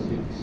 6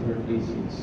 36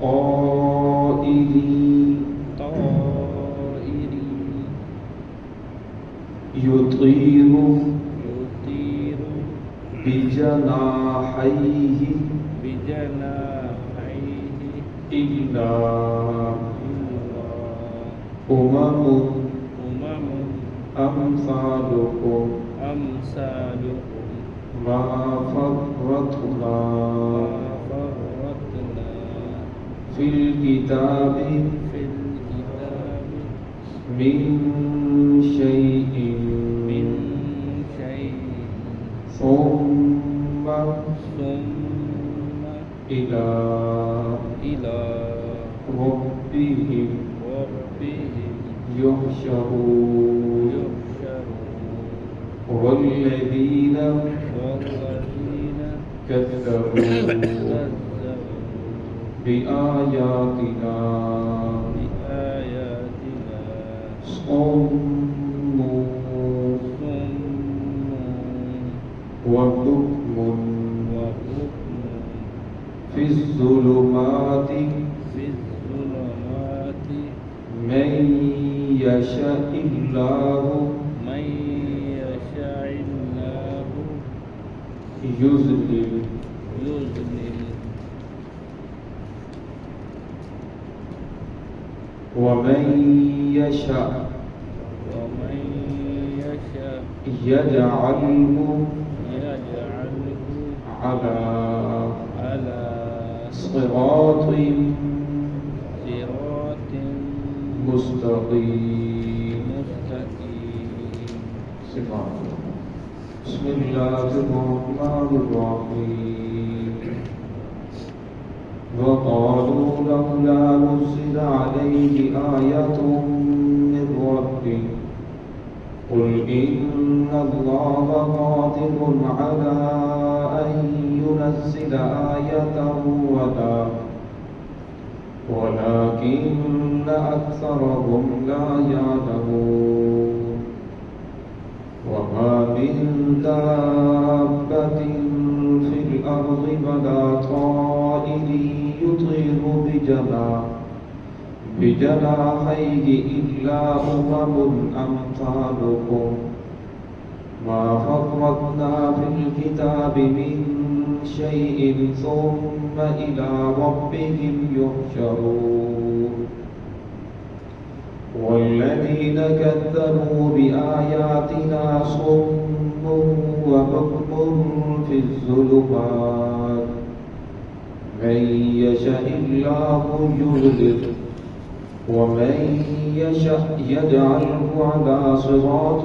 طائر يطير بجناحيه إلا أمم أمثالكم ما فرطنا في الكتاب من شيء ثم إلى ربهم يحشرون والذين كذبوا بآياتنا صم وبكم في الظلمات من يشاء الله يضلل ومن يشاء يجعله على صراط مستقيم بسم الله الرحمن الرحيم وقالوا لولا نزل عليه آية من ربه قل إن الله قادر على أن ينزل آية ولكن أكثرهم لا يعلمون وما من دابة في الأرض ولا طائر يطير بجناحيه إلا أمم أمثالكم ما فرطنا في الكتاب من شيء ثم إلى ربهم يحشرون والذين كذبوا بآياتنا صم وبكم في الظلمات من يشاء الله يضلل ومن يشاء يجعله على صراط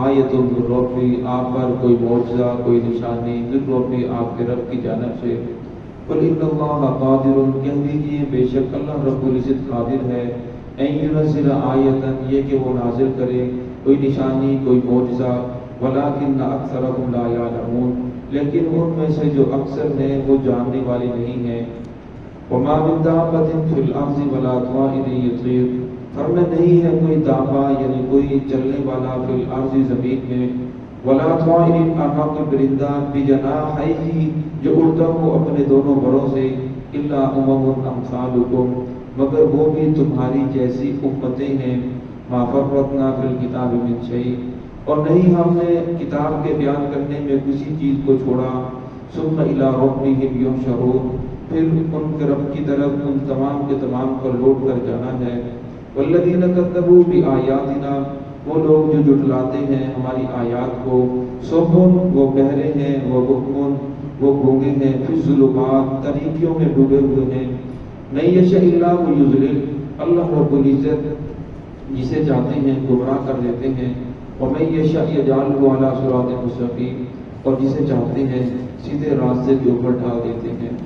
آیت من ربی، آپ پر کوئی معجزہ، کوئی نشانی من ربی، آپ کے رب کی جانب سے۔ قل ان اللہ قادر، کہہ دیجیے بے شک اللہ رب العزت قادر ہے، ان ینزل آیتاً، یہ کہ وہ نازل کرے کوئی نشانی، کوئی معجزہ، ولکن اکثرهم لا یعلمون، لیکن ان میں سے جو اکثر ہیں وہ جاننے والے نہیں ہیں۔ وما من دابۃ فی الارض ولا طائر یطیر، فرما نہیں ہے کوئی دابہ یعنی کوئی چلنے والا فی الارض زمین میں، ولا طائر آقا کوئی پرندہ بجناحیہ جو اڑتا ہو اپنے دونوں بروں سے، الا امم امثالکم، مگر وہ بھی تمہاری جیسی امتیں ہیں، ما فرطنا فی الکتاب من شیء، اور نہیں ہم نے کتاب کے بیان کرنے میں کسی چیز کو چھوڑا، ثم الی ربہم یحشرون، پھر ان کے رب کی طرف ان تمام کے تمام کو لوٹ کر جانا ہے۔ والذین کذبوا بآیاتنا، وہ لوگ جو جھٹلاتے ہیں ہماری آیات کو، صم، وہ بہرے ہیں، وہ بکم، وہ گونگے ہیں، فی الظلمات، تاریکیوں میں ڈوبے ہوئے ہیں، من یشاء اللہ یضلل، اللہ رب العزت جسے چاہتے ہیں گمراہ کر دیتے ہیں، ومن یشاء یجعلہ علی صراط مستقیم، اور جسے چاہتے ہیں سیدھے راستے کے اوپر ڈال دیتے ہیں۔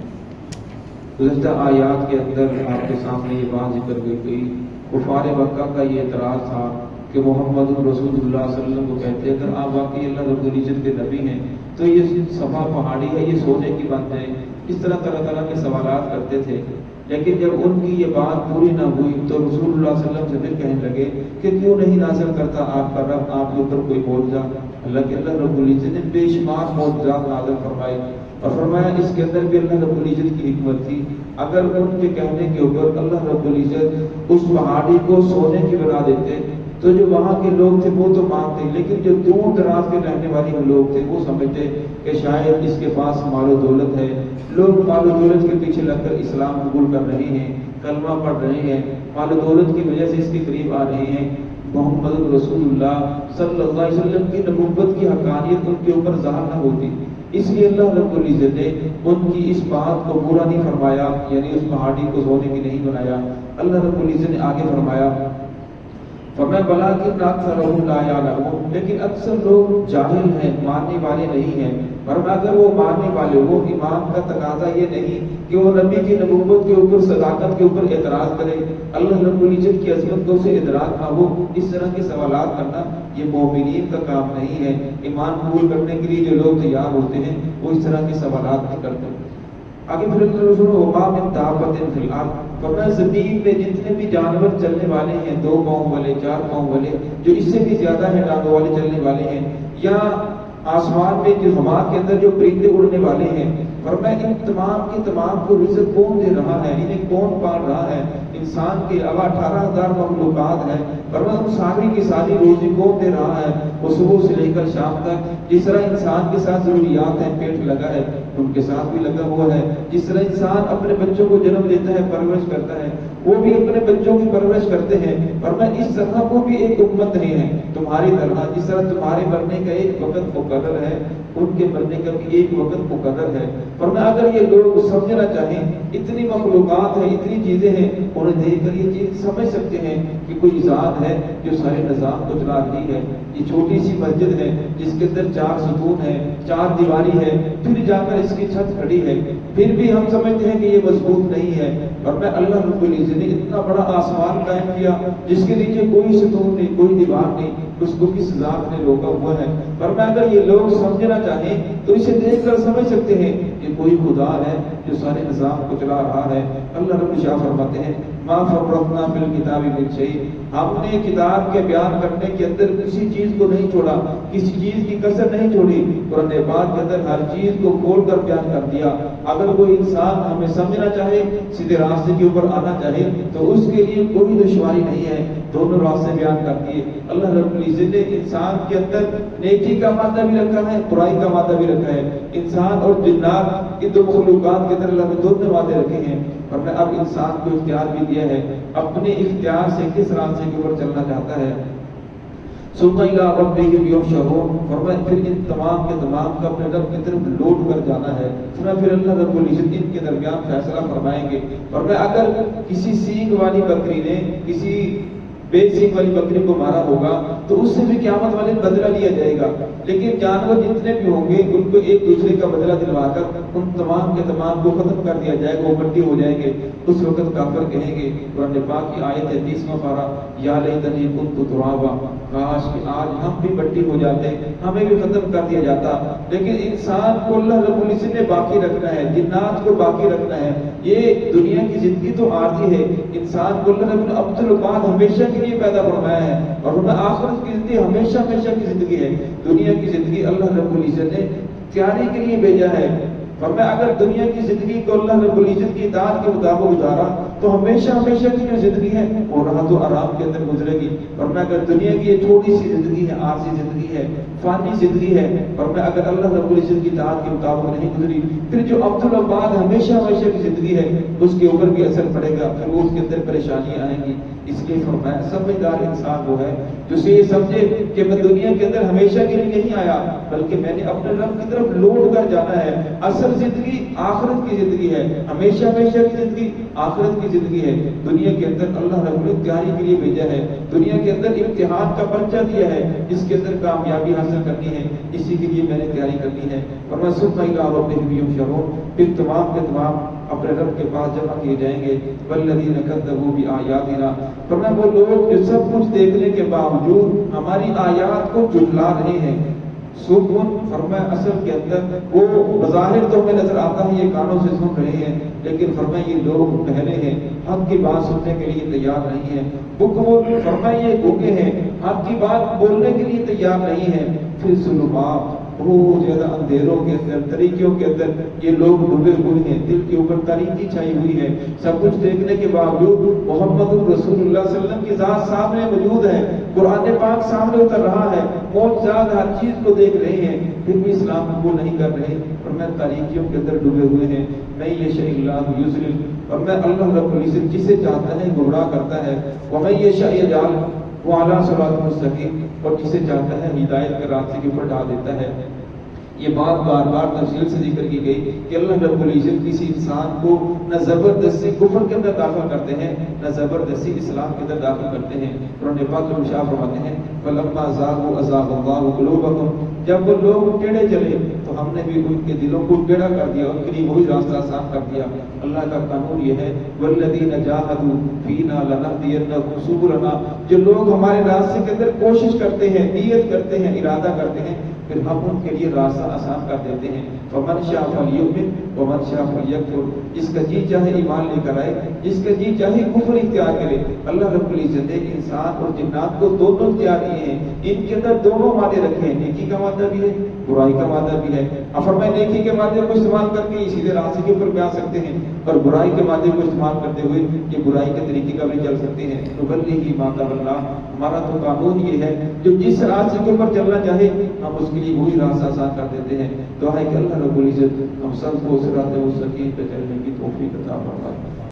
گزشتہ آیات کے اندر آپ کے سامنے یہ بات ذکر ہوئی گئی، کفار مکہ کا یہ اعتراض تھا کہ محمد رسول اللہ صلی اللہ علیہ وسلم کو کہتے ہیں اگر آپ واقعی اللہ رب العزت کے نبی ہیں تو یہ صفا پہاڑی ہے، یہ سونے کی بات ہے، اس طرح طرح کے سوالات کرتے تھے۔ لیکن جب ان کی یہ بات پوری نہ ہوئی تو رسول اللہ صلی اللہ علیہ وسلم سے پھر کہنے لگے کہ کیوں نہیں نازل کرتا آپ کا رب آپ کے اوپر کوئی معجزہ؟ اللہ رب العزت نے بے شمار معجزات نازل فرمائے، اور فرمایا اس کے اندر بھی اللہ رب العزت کی حکمت تھی۔ اگر ان کے کہنے کے اوپر اللہ رب العزت اس پہاڑی کو سونے کی بنا دیتے تو جو وہاں کے لوگ تھے وہ تو مانتے، لیکن جو دور دراز کے رہنے والے لوگ تھے وہ سمجھتے کہ شاید اس کے پاس مال و دولت ہے، لوگ مال و دولت کے پیچھے لگ کر اسلام قبول کر رہے ہیں، کلمہ پڑھ رہے ہیں، مال و دولت کی وجہ سے اس کے قریب آ رہے ہیں۔ محمد رسول اللہ صلی اللہ علیہ وسلم کی نبوت کی حقانیت ان کے اوپر ظاہر نہ ہوتی، اس لیے اللہ رب العزت نے ان کی اس بات کو برا نہیں فرمایا، یعنی اس پہاڑی کو سونے کی نہیں بنایا۔ اللہ رب العزت نے آگے فرمایا فَمَا وَلَٰكِنَّ أَكْثَرَهُمْ لَا يَعْلَمُونَ، لیکن اکثر لوگ جاہل ہیں، ماننے والے نہیں ہیں۔ ورنہ اگر وہ ماننے والے ہو، ایمان کا تقاضا یہ نہیں کہ وہ نبی کی نبوت کے اوپر صداقت کے اوپر اعتراض کرے، اللہ رب العزت کی عظمت کو سے ادراک نہ ہو، اس طرح کے سوالات کرنا یہ مومنین کا کام نہیں ہے۔ ایمان قبول کرنے کے لیے جو لوگ تیار ہوتے ہیں وہ اس طرح کے سوالات نہیں کرتے۔ آگے پھر اللہ رسول وما من دابۃ فی الارض، فرمایا زمین میں جتنے بھی جانور چلنے والے ہیں، 2 پاؤں والے، 4 پاؤں والے، جو اس سے بھی زیادہ ہیں ڈانگوں والے چلنے والے ہیں، یا آسمان میں جو ہوا کے اندر جو پرندے اڑنے والے ہیں، فرمایا ان تمام کی تمام کو رزق کون دے رہا ہے، انہیں کون پال رہا ہے؟ انسان کے علاوہ 18,000 مخلوقات ہیں، فرمایا ان ساری کی ساری روزی کون دے رہا ہے؟ وہ صبح سے لے کر شام تک جس طرح انسان کے ساتھ ضروریات ہیں، پیٹ لگا ہے ان کے ساتھ بھی لگا ہوا ہے، جس طرح انسان اپنے بچوں کو جنم دیتا ہے، پرورش کرتا ہے، وہ بھی اپنے بچوں کی پرورش کرتے ہیں، فرمایا اس طرح وہ بھی ایک امت نہیں ہے تمہاری طرح، جس طرح تمہارے مرنے کا ایک وقت مقرر ہے ان کے مرنے کا بھی ایک وقت مقرر ہے۔ فرمایا اگر یہ لوگ سمجھنا چاہیں، اتنی مخلوقات ہیں، اتنی چیزیں ہیں، انہیں دیکھ کر یہ چیز سمجھ سکتے ہیں کہ کوئی ذات ہے جو سارے نظام کو چلا رہی ہے۔ یہ چھوٹی سی مسجد ہے جس کے اندر 4 ستون ہے، 4 دیواری ہے، پھر جا کر اس کی چھت کھڑی ہے، پھر بھی ہم سمجھتے ہیں کہ یہ مضبوط نہیں ہے۔ اور میں اللہ رب العزت نے اتنا بڑا آسمان قائم کیا جس کے نیچے کوئی ستون نہیں، کوئی دیوار نہیں، اس کو کس ذات نے روکا ہوا ہے۔ پر میں اگر یہ لوگ سمجھنا چاہیں تو اسے دیکھ کر سمجھ سکتے ہیں کہ کوئی خدا ہے جو سارے نظام کو چلا رہا ہے۔ اللہ رب شاہ فرماتے ہیں ما فرطنا فی الکتاب من شیء، ہم نے کتاب کے بیان کرنے کے اندر کسی چیز کو نہیں چھوڑا، کسی چیز کی کسر نہیں چھوڑی، قرآن پاک کے اندر ہر چیز کو کھول کر بیان کر دیا۔ اگر کوئی انسان ہمیں سمجھنا چاہے، سیدھے راستے کے اوپر آنا چاہے تو اس کے لیے کوئی دشواری نہیں ہے، دونوں راستے بیان کر دیے۔ اللہ رب العزت نے انسان کے اندر نیکی کا مادہ بھی رکھا ہے، برائی کا مادہ بھی رکھا ہے۔ انسان اور جنات کی 2 مخلوقات کے اندر اللہ نے دونوں مادے رکھے ہیں، اور میں اب انسان کو اختیار بھی دیا ہے اپنے اختیار سے کس راستے کے اوپر چلنا چاہتا ہے۔ ثم إلى ربهم يحشرون، فرمایا پھر ان تمام کے تمام کا اپنے رب کی طرف لوٹ کر جانا ہے۔ پھر اللہ رب العزت ان کے درمیان فیصلہ فرمائیں گے۔ فرمایا اگر کسی سینگ والی بکری نے کسی بے سینگ والی بکری کو مارا ہوگا تو اس سے بھی قیامت والے بدلہ لیا جائے گا، لیکن جانور جتنے بھی ہوں گے ان کو ایک دوسرے کا بدلہ دلوا کر ان تمام کے تمام کو ختم کر دیا جائے گا، وہ مٹی ہو جائیں گے۔ اس وقت کافر کہیں گے، قرآن پاک کی آیت ہے 30واں پارہ، یا لیتنی کنت ترابا، کاش کہ آج ہم بھی مٹی ہو جاتے، ہمیں بھی ختم کر دیا جاتا۔ لیکن انسان کو اللہ رب العزت نے باقی رکھنا ہے، جنات کو باقی رکھنا ہے۔ یہ دنیا کی زندگی تو عارضی ہے، انسان کو اللہ رب عبد الباد ہمیشہ کے لیے پیدا فرمایا ہے، اور ہمیں آخرت کی زندگی ہمیشہ ہمیشہ کی زندگی ہے۔ دنیا کی زندگی اللہ رب العزت نے تیاری کے لیے بھیجا ہے، فرمایا اگر دنیا کی زندگی کو اللہ رب العزت کی اطاعت کے مطابق گزارا تو ہمیشہ ہمیشہ کی جو زندگی ہے وہ راحت و آرام کے اندر گزرے گی۔ فرمایا اگر دنیا کی یہ تھوڑی سی زندگی ہے، عارضی زندگی ہے، فانی زندگی ہے، فرمایا اگر اللہ رب العزت کی اطاعت کے مطابق نہیں گزری پھر جو عبد العباد ہمیشہ ہمیشہ کی زندگی ہے اس کے اوپر بھی اثر پڑے گا، پھر وہ اس کے اندر پریشانیاں آئیں گی۔ اس لیے فرمایا سمجھدار انسان وہ ہے جو یہ سمجھے کہ میں دنیا کے اندر ہمیشہ کے لیے نہیں آیا بلکہ میں نے اپنے رب کی طرف لوٹ کر جانا ہے۔ اصل زندگی آخرت کی زندگی ہے، ہمیشہ ہمیشہ کی زندگی آخرت کی زندگی ہے۔ دنیا کے اندر اللہ رب العزت تیاری کے لیے بھیجا ہے، دنیا کے اندر امتحان کا پرچہ دیا ہے جس کے اندر کامیابی حاصل کرنی ہے، اسی کے لیے میں نے تیاری کرنی ہے۔ اور میں ثم الی ربہم یحشرون، پھر تمام کے تمام اپنے رب کے پاس جمع کیے جائیں گے۔ والذین کذبوا بآیاتنا، فرمایا وہ لوگ جو سب کچھ دیکھنے کے باوجود ہماری آیات کو جھٹلا رہے ہیں۔ سکون فرمایا اصل کے اندر وہ بظاہر تو ہمیں نظر آتا ہے یہ کانوں سے سن رہے ہیں، لیکن فرمایا یہ لوگ بہرے ہیں، حق کی بات سننے کے لیے تیار نہیں ہیں۔ بکم فرمایا یہ گونگے ہیں، حق کی بات بولنے کے لیے تیار نہیں ہیں۔ پھر ظلمات بہت زیادہ اندھیروں کے اندر، طریقوں کے اندر یہ لوگ ڈوبے ہوئے ہیں، دل کے اوپر تاریکی چھائی ہوئی ہے۔ سب کچھ دیکھنے کے باوجود محمد رسول اللہ صلی اللہ علیہ وسلم کی ذات سامنے موجود ہے، قرآن پاک سامنے اتر رہا ہے، معجزات ہر چیز کو دیکھ رہے ہیں، پھر بھی اسلام قبول نہیں کر رہے، اور میں تاریکیوں کے اندر ڈوبے ہوئے ہیں۔ میں یہ شاء اللہ یضلل، اور میں اللہ رب العزت جسے چاہتا ہے گمراہ کرتا ہے، ومن یشاء یجعل وعلی صراط مستقیم، اور جسے چاہتا ہے ہدایت کے راستے کے اوپر ڈال دیتا ہے۔ یہ بات بار بار تفصیل سے ذکر کی گئی کہ اللہ رب العزت کسی انسان کو نہ زبردستی کفر کے اندر داخل کرتے ہیں نہ زبردستی اسلام کے اندر داخل کرتے ہیں۔ قرآن پاک میں ارشاد فرماتے ہیں فَلَمَّا زَاغُوا أَزَاغَ اللَّهُ قُلُوبَهُمْ، جب وہ لوگ ٹیڑھے چلے تو ہم نے بھی ان کے دلوں کو ٹیڑھا کر دیا، ان کے لیے وہی راستہ آسان کر دیا۔ اللہ کا قانون یہ ہے وَالَّذِينَ جَاهَدُوا فِينَا لَنَهْدِيَنَّهُمْ سُبُلَنَا، جو لوگ ہمارے راستے کے اندر کوشش کرتے ہیں، نیت کرتے ہیں، ارادہ کرتے ہیں، پھر ہم ان کے لیے راستہ آسان کر دیتے ہیں۔ فَمَنْ شَاءَ فَلْيُؤْمِنْ وَمَنْ شَاءَ فَلْيَكْفُرْ، جس کا جی چاہے ایمان لے کر آئے، جس کا جی چاہے کفر اختیار کرے۔ اللہ رب العزت نے انسان اور جنات کو دونوں اختیار دیے ہیں، ان کے اندر دونوں مادے رکھے ہیں، نیکی کا مادہ بھی ہے، برائی کا مادہ بھی ہے۔ اب فرمائے نیکی کے مادے کو استعمال کر کے سیدھے راستے کے اوپر بھی آ سکتے ہیں، اور برائی کے مادے کو استعمال کرتے ہوئے یہ برائی کے طریقے کا بھی چل سکتے ہیں۔ نُبَلِّغِ مَا قَبَلَ، ہمارا تو قانون یہ ہے جو جس راستے کے اوپر چلنا چاہے ہم اس کے لیے وہی راستہ آسان کر دیتے ہیں۔ دعا ہے کہ اللہ رب العزت ہم سب کو صراط مستقیم پہ چلنے کی توفیق عطا فرمائے۔